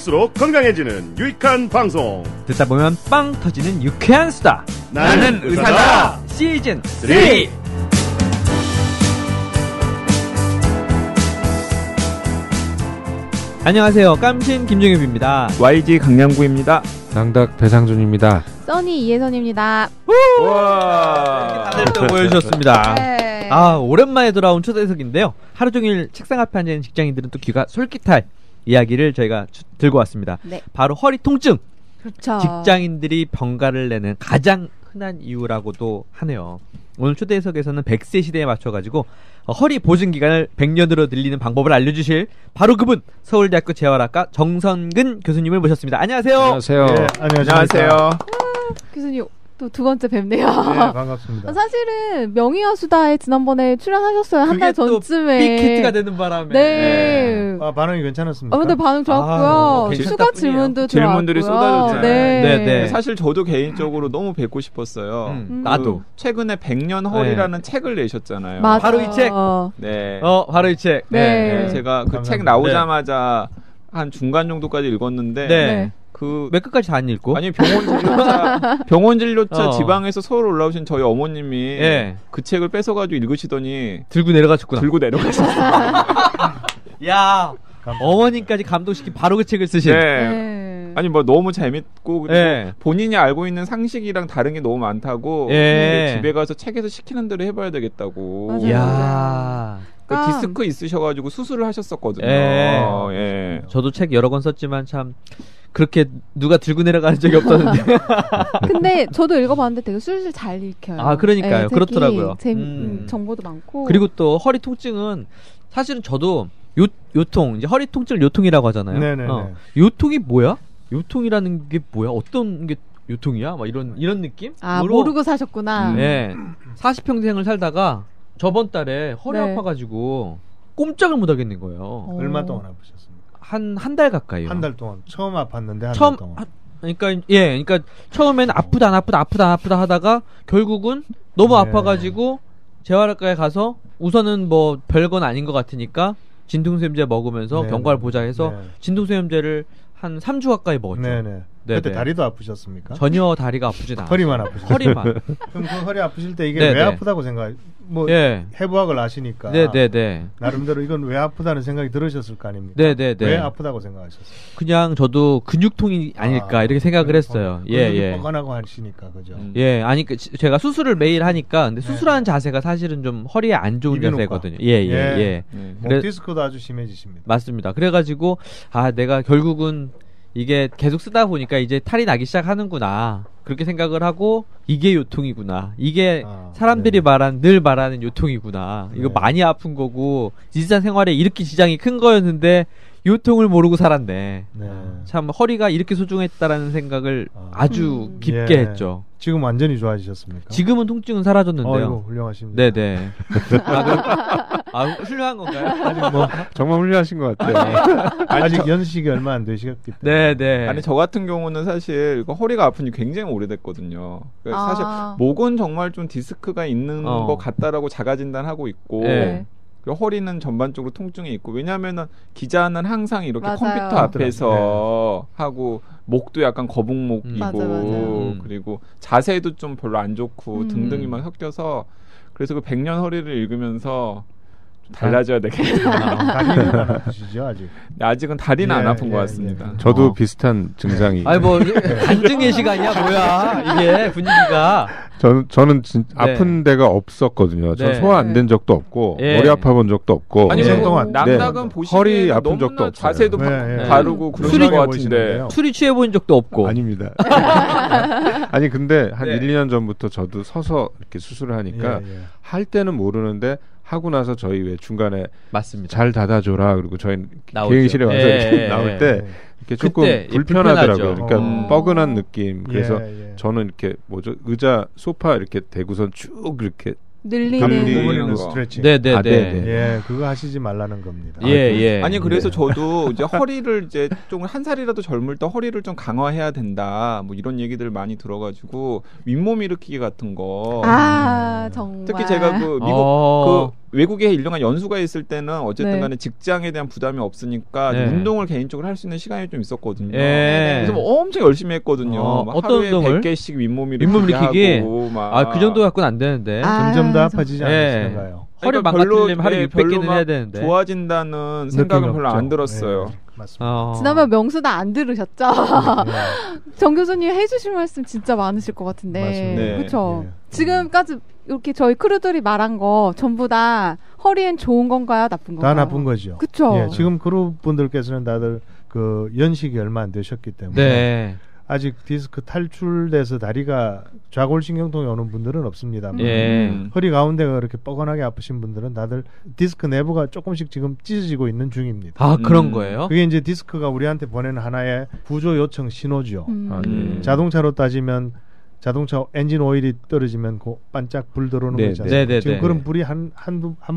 들을수록 건강해지는 유익한 방송. 듣다 보면 빵 터지는 유쾌한 수다. 나는 의사다. 시즌 3. 안녕하세요. 깜신 김종엽입니다. YG 강량구입니다. 낭닥 배상준입니다. 써니 이혜선입니다. 와, 다들 또 모여주셨습니다. 네. 아, 오랜만에 돌아온 초대석인데요. 하루 종일 책상 앞에 앉아있는 직장인들은 또 귀가 솔깃할 이야기를 저희가 들고 왔습니다. 네. 바로 허리 통증. 그렇죠. 직장인들이 병가를 내는 가장 흔한 이유라고도 하네요. 오늘 초대석에서는 100세 시대에 맞춰가지고 허리 보증 기간을 100년으로 늘리는 방법을 알려주실 바로 그분, 서울대학교 재활학과 정선근 교수님을 모셨습니다. 안녕하세요. 안녕하세요. 네, 안녕하세요. 교수님 또 두 번째 뵙네요. 네, 반갑습니다. 사실은 명의와수다에 지난번에 출연하셨어요. 한 달 전쯤에. 빅히트가 되는 바람에. 네. 아, 반응이 괜찮았습니까? 근데 반응 좋았고요. 뭐 추가 질문도 질문들이 들어왔고요. 쏟아졌잖아요. 네. 네. 사실 저도 개인적으로 너무 뵙고 싶었어요. 나도. 최근에 100년 허리라는 책을 내셨잖아요. 맞아. 바로 이 책. 네. 바로 이 책. 네. 제가 그 책 감사합니다. 나오자마자 한 중간 정도까지 읽었는데 네. 그 몇 끝까지 다 안 읽고? 아니 병원 진료차 어. 지방에서 서울 올라오신 저희 어머님이 예. 그 책을 뺏어가지고 읽으시더니 들고 내려가셨구나. 들고 내려가셨어요. 야, 어머님까지 감동시킨 바로 그 책을 쓰신. 네. 네. 아니 뭐 너무 재밌고 그리고 예. 본인이 알고 있는 상식이랑 다른 게 너무 많다고 예. 집에 가서 책에서 시키는 대로 해봐야 되겠다고. 맞아요. 야. 그 디스크 있으셔가지고 수술을 하셨었거든요. 예. 예. 저도 책 여러 권 썼지만 참 그렇게 누가 들고 내려가는 적이 없었는데. 근데 저도 읽어봤는데 되게 술술 잘 읽혀요. 아, 그러니까요. 네, 그렇더라고요. 정보도 많고. 그리고 또 허리 통증은 사실은 저도 요통, 이제 허리 통증을 요통이라고 하잖아요. 네네네. 요통이 뭐야? 요통이라는 게 뭐야? 어떤 게 요통이야? 막 이런 느낌? 모르고 사셨구나. 네. 40평생을 살다가 저번 달에 허리 네. 아파가지고 꼼짝을 못 하겠는 거예요. 얼마 동안 아프셨습니까? 한 달 가까이요. 한 달 동안. 처음 아팠는데 한 처음 달 동안. 그러니까 처음에는 아프다 하다가 결국은 너무 네. 아파가지고 재활학과에 가서 우선은 뭐 별건 아닌 것 같으니까 진통소염제 먹으면서 네. 경과를 보자 해서 네. 진통소염제를 한 3주 가까이 먹었죠. 네네. 네네. 그때 다리도 아프셨습니까? 전혀 다리가 아프진 않아요. 허리만 아프셨어요? 허리만. 그럼 그 허리 아프실 때 이게 네네. 왜 아프다고 생각해? 뭐 예. 해부학을 아시니까 네네네. 나름대로 이건 왜 아프다는 생각이 들으셨을 거 아닙니까? 네네네. 왜 아프다고 생각하셨어요? 그냥 저도 근육통이 아닐까 이렇게 생각을 했어요. 예. 뻐근하고 하시니까 그죠? 예, 아니 제가 수술을 매일 하니까 근데 수술하는 자세가 사실은 좀 허리에 안 좋은 이비인후과. 자세거든요. 예. 목 디스크도 아주 심해지십니다. 맞습니다. 그래가지고 내가 결국은 이게 계속 쓰다 보니까 이제 탈이 나기 시작하는구나 그렇게 생각을 하고 이게 요통이구나. 이게 사람들이 늘 말하는 요통이구나. 이거 많이 아픈 거고 일상생활에 이렇게 지장이 큰 거였는데 요통을 모르고 살았네. 네. 참 허리가 이렇게 소중했다라는 생각을 아주 깊게 했죠. 지금 완전히 좋아지셨습니까? 지금은 통증은 사라졌는데요. 어이구, 훌륭하십니다. 네네. 훌륭한 건가요? 아직 뭐 정말 훌륭하신 것 같아요. 아직 연식이 얼마 안 되시기 때문에. 네네. 아니 저 같은 경우는 사실 허리가 아픈 지 굉장히 오래됐거든요. 그러니까 사실 목은 정말 좀 디스크가 있는 것 같다라고 자가진단하고 있고 네. 허리는 전반적으로 통증이 있고 왜냐하면은 기자는 항상 이렇게 맞아요. 컴퓨터 앞에서 하고 목도 약간 거북목이고 맞아. 그리고 자세도 좀 별로 안 좋고 등등이 막 섞여서 그래서 그 100년 허리를 읽으면서 좀 달라져야 되겠다. 다리는 안 아프시죠 아직? 아직은 다리는 안 아픈 것 같습니다. 저도 비슷한 증상이. 아니 뭐 간증 예시간이야 뭐야 이게 분위기가. 저는 아픈 데가 없었거든요. 전 소화 안 된 적도 없고 머리 아파 본 적도 없고. 아니 동안 남닭은 보시기에 허리 아픈 적도 없어요. 자세도 바르고 그러신 것 같은데 술이 취해 본 적도 없고. 아닙니다. 아니 근데 한 1, 2년 전부터 저도 서서 이렇게 수술을 하니까 할 때는 모르는데 하고 나서 저희 왜 중간에 맞습니다. 잘 닫아줘라 그리고 저희 나오죠. 개인실에 와서 이렇게 나올 때 이렇게 조금 불편하더라고요. 그러니까 뻐근한 느낌. 그래서 저는 이렇게 의자 소파 이렇게 대고선 쭉 이렇게 늘리는 스트레칭. 네네네. 예, 그거 하시지 말라는 겁니다. 예. 아니 그래서 저도 이제 허리를 이제 좀 한 살이라도 젊을 때 허리를 좀 강화해야 된다. 뭐 이런 얘기들 많이 들어가지고 윗몸 일으키기 같은 거. 정말. 특히 제가 그 미국 외국에 1년간 연수가 있을 때는 어쨌든 네. 간에 직장에 대한 부담이 없으니까 네. 운동을 개인적으로 할 수 있는 시간이 좀 있었거든요. 예. 그래서 뭐 엄청 열심히 했거든요. 막 어떤 하루에 운동을? 100개씩 윗몸 윗몸 일으키기 일으키기? 하고 막 아, 그 정도 갖고는 안 되는데. 점점 더 저- 아파지지 예. 않으신가요? 허리 그러니까 망가뜨리려면 하루 예, 600개는 별로 해야 막 되는데. 좋아진다는 생각은 별로 없죠. 안 들었어요. 네, 맞습니다. 지난번 명수다 안 들으셨죠? 네. 정 교수님 해주실 말씀 진짜 많으실 것 같은데. 맞습니다. 네. 그렇죠. 예. 지금까지 이렇게 저희 크루들이 말한 거 전부 다 허리엔 좋은 건가요, 나쁜 건가요? 다 나쁜 거죠. 그쵸. 예, 지금 그룹 분들께서는 다들 그 연식이 얼마 안 되셨기 때문에 네. 아직 디스크 탈출돼서 다리가 좌골신경통이 오는 분들은 없습니다. 예. 허리 가운데가 그렇게 뻐근하게 아프신 분들은 다들 디스크 내부가 조금씩 지금 찢어지고 있는 중입니다. 아, 그런 거예요? 그게 이제 디스크가 우리한테 보내는 하나의 구조 요청 신호죠. 아, 네. 자동차로 따지면 자동차 엔진 오일이 떨어지면 그 반짝 불 들어오는 네, 거잖아요. 네, 네, 지금 네. 그런 불이 한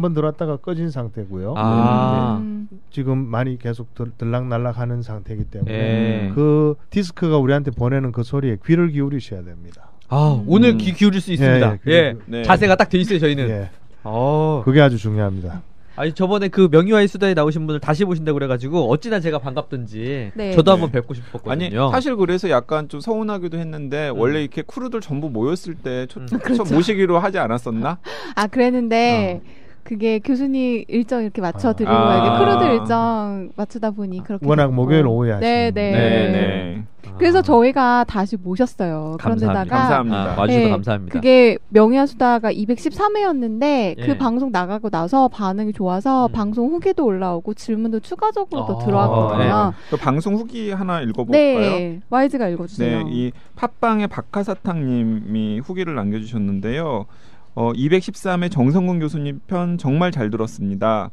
번 들어왔다가 꺼진 상태고요. 아. 지금 많이 계속 들락날락하는 상태이기 때문에 예. 그 디스크가 우리한테 보내는 그 소리에 귀를 기울이셔야 됩니다. 아, 오늘 귀 기울일 수 있습니다. 예, 예. 네. 자세가 딱 돼 있어요, 저희는. 예, 어. 그게 아주 중요합니다. 아니 저번에 그 명의와의 수다에 나오신 분을 다시 보신다고 그래가지고 어찌나 제가 반갑던지 네. 저도 네. 한번 뵙고 싶었거든요. 아니 사실 그래서 약간 좀 서운하기도 했는데 원래 이렇게 크루들 전부 모였을 때 그렇죠. 모시기로 하지 않았었나? 아, 그랬는데 그게 교수님 일정 이렇게 맞춰드리고 아. 이게 크루들 일정 맞추다 보니 그렇게 워낙 됐고. 목요일 오후에 하시는 네, 네. 그래서 저희가 다시 모셨어요. 그런데다가 감사합니다. 아, 와주셔서 네, 감사합니다. 그게 명예와 수다가 213회였는데 예. 그 방송 나가고 나서 반응이 좋아서 방송 후기도 올라오고 질문도 추가적으로 또 들어왔거든요. 그 방송 후기 하나 읽어볼까요? 네, YG가 읽어주세요. 네, 이 팟빵의 박하사탕님이 후기를 남겨주셨는데요. 213회 정성근 교수님 편 정말 잘 들었습니다.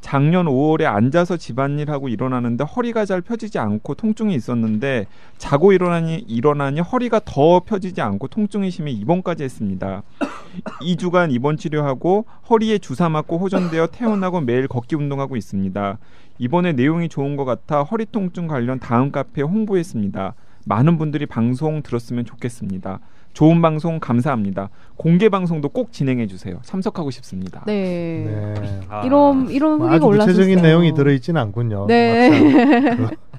작년 5월에 앉아서 집안일하고 일어나는데 허리가 잘 펴지지 않고 통증이 있었는데 자고 일어나니 허리가 더 펴지지 않고 통증이 심해 입원까지 했습니다. 2주간 입원 치료하고 허리에 주사 맞고 호전되어 퇴원하고 매일 걷기 운동하고 있습니다. 이번에 내용이 좋은 것 같아 허리 통증 관련 다음 카페에 홍보했습니다. 많은 분들이 방송 들었으면 좋겠습니다. 좋은 방송 감사합니다. 공개 방송도 꼭 진행해 주세요. 참석하고 싶습니다. 네. 네. 이런 뭐 후기가 아주 올랐었어요. 구체적인 내용이 들어있지는 않군요. 네.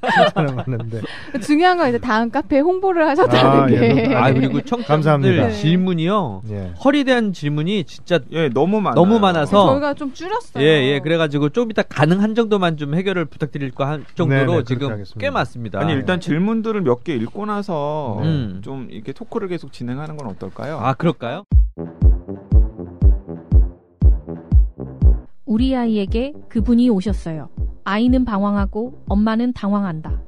칭찬을 하는데 중요한 건 이제 다음 카페에 홍보를 하셨다는 게. 아, 그리고 청취자분들 감사합니다. 질문이요. 예. 허리에 대한 질문이 진짜 예, 너무 많아요. 너무 많아서 저희가 좀 줄였어요. 예, 그래가지고 좀 이따 가능한 정도만 좀 해결을 부탁드릴 거 한 정도로 네, 네, 지금 그렇게 하겠습니다. 꽤 많습니다. 아니 일단 질문들을 몇 개 읽고 나서 음. 좀 이렇게 토크를 계속 진행하는 건 어떨까요? 아, 그럴까요? 우리 아이에게 그분이 오셨어요. 아이는 방황하고 엄마는 당황한다.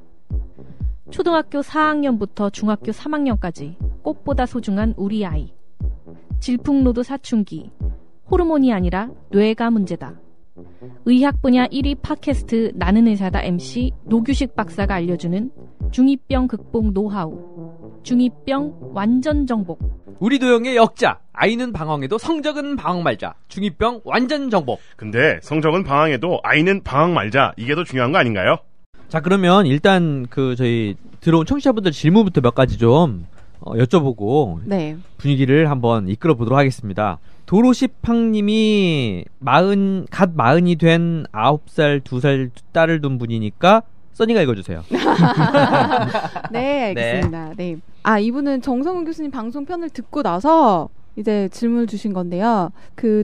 초등학교 4학년부터 중학교 3학년까지 꽃보다 소중한 우리 아이. 질풍노도 사춘기. 호르몬이 아니라 뇌가 문제다. 의학 분야 1위 팟캐스트 나는 의사다 MC 노규식 박사가 알려주는 중2병 극복 노하우. 중2병 완전 정복. 우리 도영의 역자. 아이는 방황해도 성적은 방황 말자. 중2병 완전 정복. 근데 성적은 방황해도 아이는 방황 말자. 이게 더 중요한 거 아닌가요? 자, 그러면 일단 그 저희 들어온 청취자분들 질문부터 몇 가지 좀 여쭤보고 네. 분위기를 한번 이끌어 보도록 하겠습니다. 도로시팡님이 갓 마흔이 된 9살, 2살 딸을 둔 분이니까 써니가 읽어주세요. 네, 알겠습니다. 네. 아, 이분은 정성훈 교수님 방송편을 듣고 나서 이제 질문을 주신 건데요.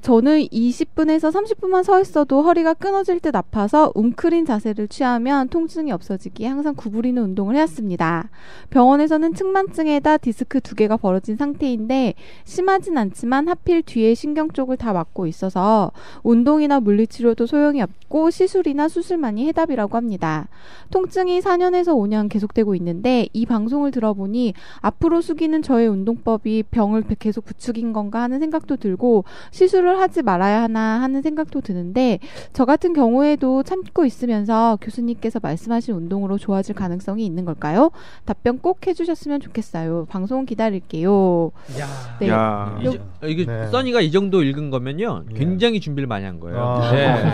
저는 20분에서 30분만 서 있어도 허리가 끊어질 듯 아파서 웅크린 자세를 취하면 통증이 없어지기에 항상 구부리는 운동을 해왔습니다. 병원에서는 측만증에다 디스크 2개가 벌어진 상태인데 심하진 않지만 하필 뒤에 신경 쪽을 다 막고 있어서 운동이나 물리치료도 소용이 없고 시술이나 수술만이 해답이라고 합니다. 통증이 4년에서 5년 계속되고 있는데 이 방송을 들어보니 앞으로 숙이는 저의 운동법이 병을 계속 부추긴 건가 하는 생각도 들고 시술을 하지 말아야 하나 하는 생각도 드는데 저 같은 경우에도 참고 있으면서 교수님께서 말씀하신 운동으로 좋아질 가능성이 있는 걸까요? 답변 꼭 해주셨으면 좋겠어요. 방송 기다릴게요. 네. 야. 이게 네. 써니가 이 정도 읽은 거면요. 굉장히 준비를 많이 한 거예요. 아, 네.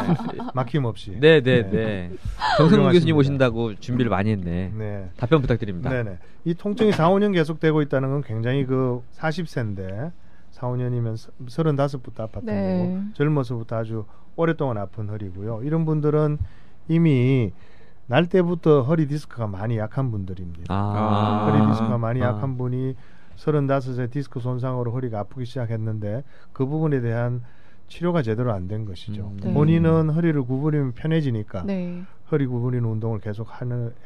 막힘없이. 네. 네. 정성근 훌륭하십니다. 교수님 오신다고 준비를 많이 했네. 네. 답변 부탁드립니다. 네네. 이 통증이 4, 5년 계속되고 있다는 건 굉장히 40세인데 4, 5년이면 35부터 아팠던 거고 젊어서부터 아주 오랫동안 아픈 허리고요. 이런 분들은 이미 날 때부터 허리 디스크가 많이 약한 분들입니다. 허리 디스크가 많이 약한 분이 35세 디스크 손상으로 허리가 아프기 시작했는데 그 부분에 대한 치료가 제대로 안 된 것이죠. 본인은 허리를 구부리면 편해지니까 허리 구부리는 운동을 계속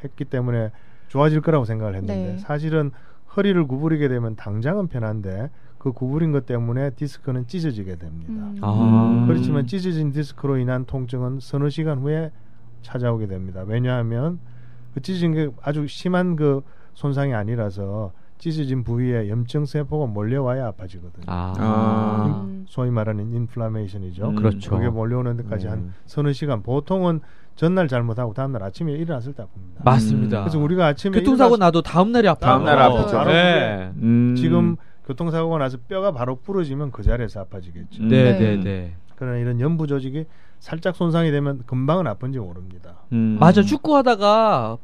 했기 때문에 좋아질 거라고 생각을 했는데 사실은 허리를 구부리게 되면 당장은 편한데 그 구부린 것 때문에 디스크는 찢어지게 됩니다. 그렇지만 찢어진 디스크로 인한 통증은 서너 시간 후에 찾아오게 됩니다. 왜냐하면 그 찢어진 게 아주 심한 그 손상이 아니라서 찢어진 부위에 염증 세포가 몰려와야 아파지거든요. 소위 말하는 인플라메이션이죠. 그렇죠. 그게 몰려오는 데까지 한 서너 시간. 보통은 전날 잘못하고 다음날 아침에 일어났을 때 아픕니다. 맞습니다. 그래서 우리가 아침에 교통사고 나도 다음날이 아파요. 다음날 아프죠. 네. 지금 교통사고가 나서 뼈가 바로 부러지면 그 자리에서 아파지겠죠. 네. 그러나 이런 연부 조직이 살짝 손상이 되면 금방은 아픈지 모릅니다. 맞아. 축구하다가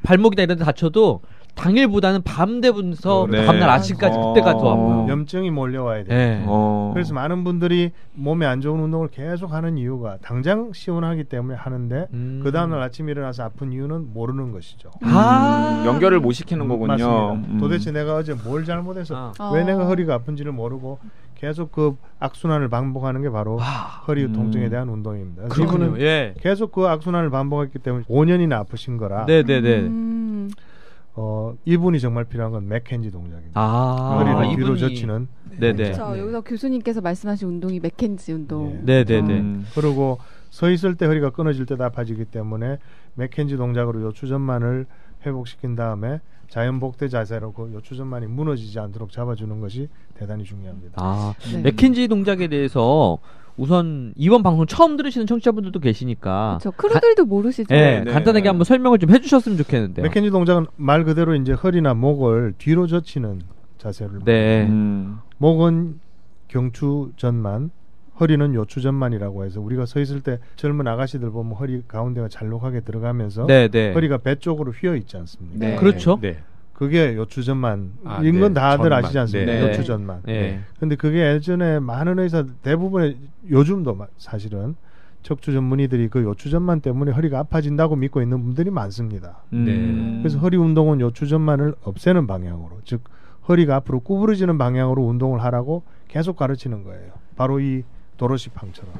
발목이나 이런 데 다쳐도 당일보다는 밤 되면서 다음날 아침까지 그때가 더 아파요. 염증이 몰려와야 돼요. 그래서 많은 분들이 몸에 안 좋은 운동을 계속 하는 이유가 당장 시원하기 때문에 하는데 그 다음날 아침에 일어나서 아픈 이유는 모르는 것이죠. 연결을 못 시키는 거군요. 맞습니다. 도대체 내가 어제 뭘 잘못해서 왜 내가 허리가 아픈지를 모르고 계속 그 악순환을 반복하는 게 바로 허리 통증에 대한 운동입니다. 그렇군요. 계속 그 악순환을 반복했기 때문에 5년이나 아프신 거라. 이분이 정말 필요한 건 맥켄지 동작입니다. 허리를 뒤로 젖히는. 그렇죠. 여기서 교수님께서 말씀하신 운동이 맥켄지 운동. 그리고 서 있을 때 허리가 끊어질 때도 아파지기 때문에 맥켄지 동작으로 요추전만을 회복시킨 다음에 자연복대 자세로 그 요추전만이 무너지지 않도록 잡아주는 것이 대단히 중요합니다. 맥켄지 동작에 대해서 우선 이번 방송 처음 들으시는 청취자분들도 계시니까 그렇죠. 크루들도 모르시죠. 간단하게 한번 설명을 좀 해주셨으면 좋겠는데요. 맥켄지 동작은 말 그대로 이제 허리나 목을 뒤로 젖히는 자세를 목은 경추전만, 허리는 요추전만이라고 해서 우리가 서 있을 때 젊은 아가씨들 보면 허리 가운데가 잘록하게 들어가면서 허리가 배 쪽으로 휘어 있지 않습니까? 그렇죠. 그게 요추전만. 이건 다들 아시지 않습니까? 요추전만. 근데 그게 예전에 많은 의사 대부분의 요즘도 사실은 척추 전문의들이 그 요추전만 때문에 허리가 아파진다고 믿고 있는 분들이 많습니다. 그래서 허리 운동은 요추전만을 없애는 방향으로, 즉 허리가 앞으로 구부러지는 방향으로 운동을 하라고 계속 가르치는 거예요. 바로 이 도로시팡처럼.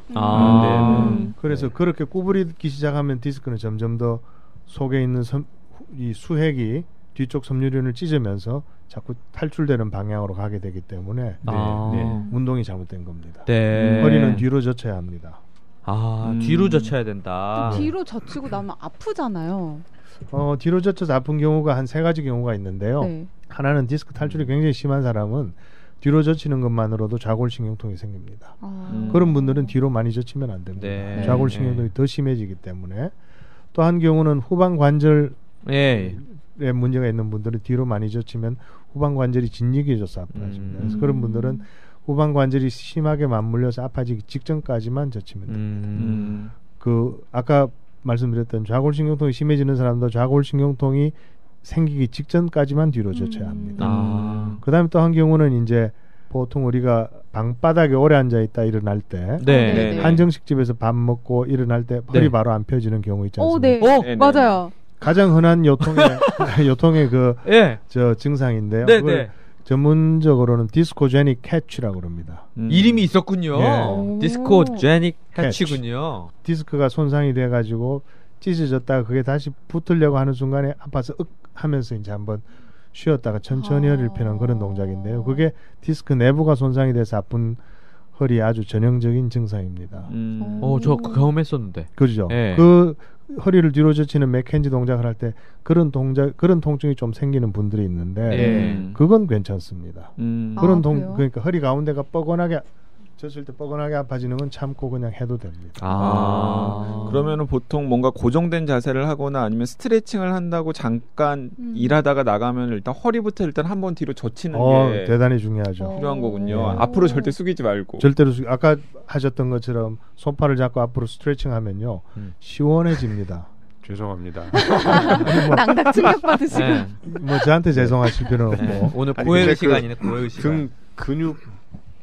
그래서 그렇게 구부리기 시작하면 디스크는 점점 더 속에 있는 이 수핵이 뒤쪽 섬유륜을 찢으면서 자꾸 탈출되는 방향으로 가게 되기 때문에 운동이 잘못된 겁니다. 허리는 뒤로 젖혀야 합니다. 뒤로 젖혀야 된다. 뒤로 젖히고 나면 아프잖아요. 뒤로 젖혀서 아픈 경우가 한 3가지 경우가 있는데요. 하나는 디스크 탈출이 굉장히 심한 사람은 뒤로 젖히는 것만으로도 좌골신경통이 생깁니다. 그런 분들은 뒤로 많이 젖히면 안 됩니다. 좌골신경통이 더 심해지기 때문에. 또 한 경우는 후방 관절에 문제가 있는 분들은 뒤로 많이 젖히면 후방 관절이 진리해져서 아파집니다. 그래서 그런 분들은 후방 관절이 심하게 맞물려서 아파지기 직전까지만 젖히면 됩니다. 그 아까 말씀드렸던 좌골신경통이 심해지는 사람도 좌골신경통이 생기기 직전까지만 뒤로 젖혀야 합니다. 그다음에 또 한 경우는 이제 보통 우리가 방바닥에 오래 앉아 있다 일어날 때 한정식 집에서 밥 먹고 일어날 때 허리 바로 안 펴지는 경우 있지 않습니까? 맞아요. 가장 흔한 요통의 저 증상인데요. 그걸 전문적으로는 디스코제닉 캐치라고 그럽니다. 이름이 있었군요. 디스코제닉 캐치군요. 디스크가 손상이 돼가지고 찢어졌다가 그게 다시 붙으려고 하는 순간에 아파서 하면서 이제 한번 쉬었다가 천천히 허리를 펴는 그런 동작인데요. 그게 디스크 내부가 손상이 돼서 아픈 허리의 아주 전형적인 증상입니다. 저 경험했었는데. 그죠. 그 허리를 뒤로 젖히는 맥켄지 동작을 할 때 그런 통증이 좀 생기는 분들이 있는데 그건 괜찮습니다. 그러니까 허리 가운데가 뻐근하게 젖을 때 뻐근하게 아파지는 건 참고 그냥 해도 됩니다. 그러면은 보통 뭔가 고정된 자세를 하거나 아니면 스트레칭을 한다고 잠깐 일하다가 나가면 일단 허리부터 일단 한번 뒤로 젖히는 게 대단히 중요하죠. 필요한 거군요. 앞으로 절대 숙이지 말고. 절대로 아까 하셨던 것처럼 손팔을 잡고 앞으로 스트레칭 하면요 시원해집니다. 죄송합니다. 낭닥 충격 받으시고. 네. 뭐 저한테 죄송하실 필요는 없고. 네. 오늘 고해의 시간이네. 고해의 시간. 등 근육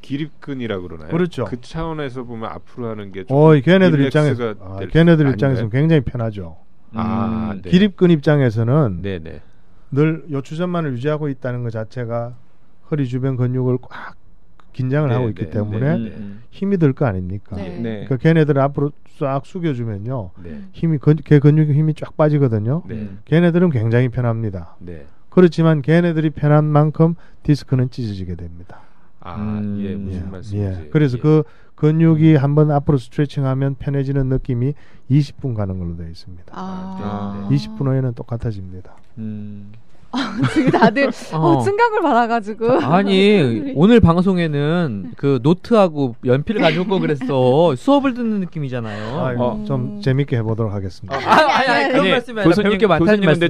기립근이라 그러나요? 그렇죠. 그 차원에서 보면 앞으로 하는 게 좀 걔네들 입장에서 걔네들 입장에서는 굉장히 편하죠. 네. 기립근 입장에서는 네네. 늘 요추전만을 유지하고 있다는 것 자체가 허리 주변 근육을 꽉 긴장을 하고 있기 때문에 힘이 들 거 아닙니까? 그러니까 걔네들을 앞으로 싹 숙여주면요, 힘이 걔 근육의 힘이 쫙 빠지거든요. 걔네들은 굉장히 편합니다. 그렇지만 걔네들이 편한 만큼 디스크는 찢어지게 됩니다. 무슨 말씀이지? 그래서 그 근육이 한번 앞으로 스트레칭하면 편해지는 느낌이 20분 가는 걸로 되어 있습니다. 20분 후에는 똑같아집니다. 지금 다들 충격을 받아가지고. 아니 오늘 방송에는 그 노트하고 연필을 가져올 거 그랬어. 수업을 듣는 느낌이잖아요. 좀 재밌게 해보도록 하겠습니다. 그런 말씀이 아니라 배울 게 많다는 말씀.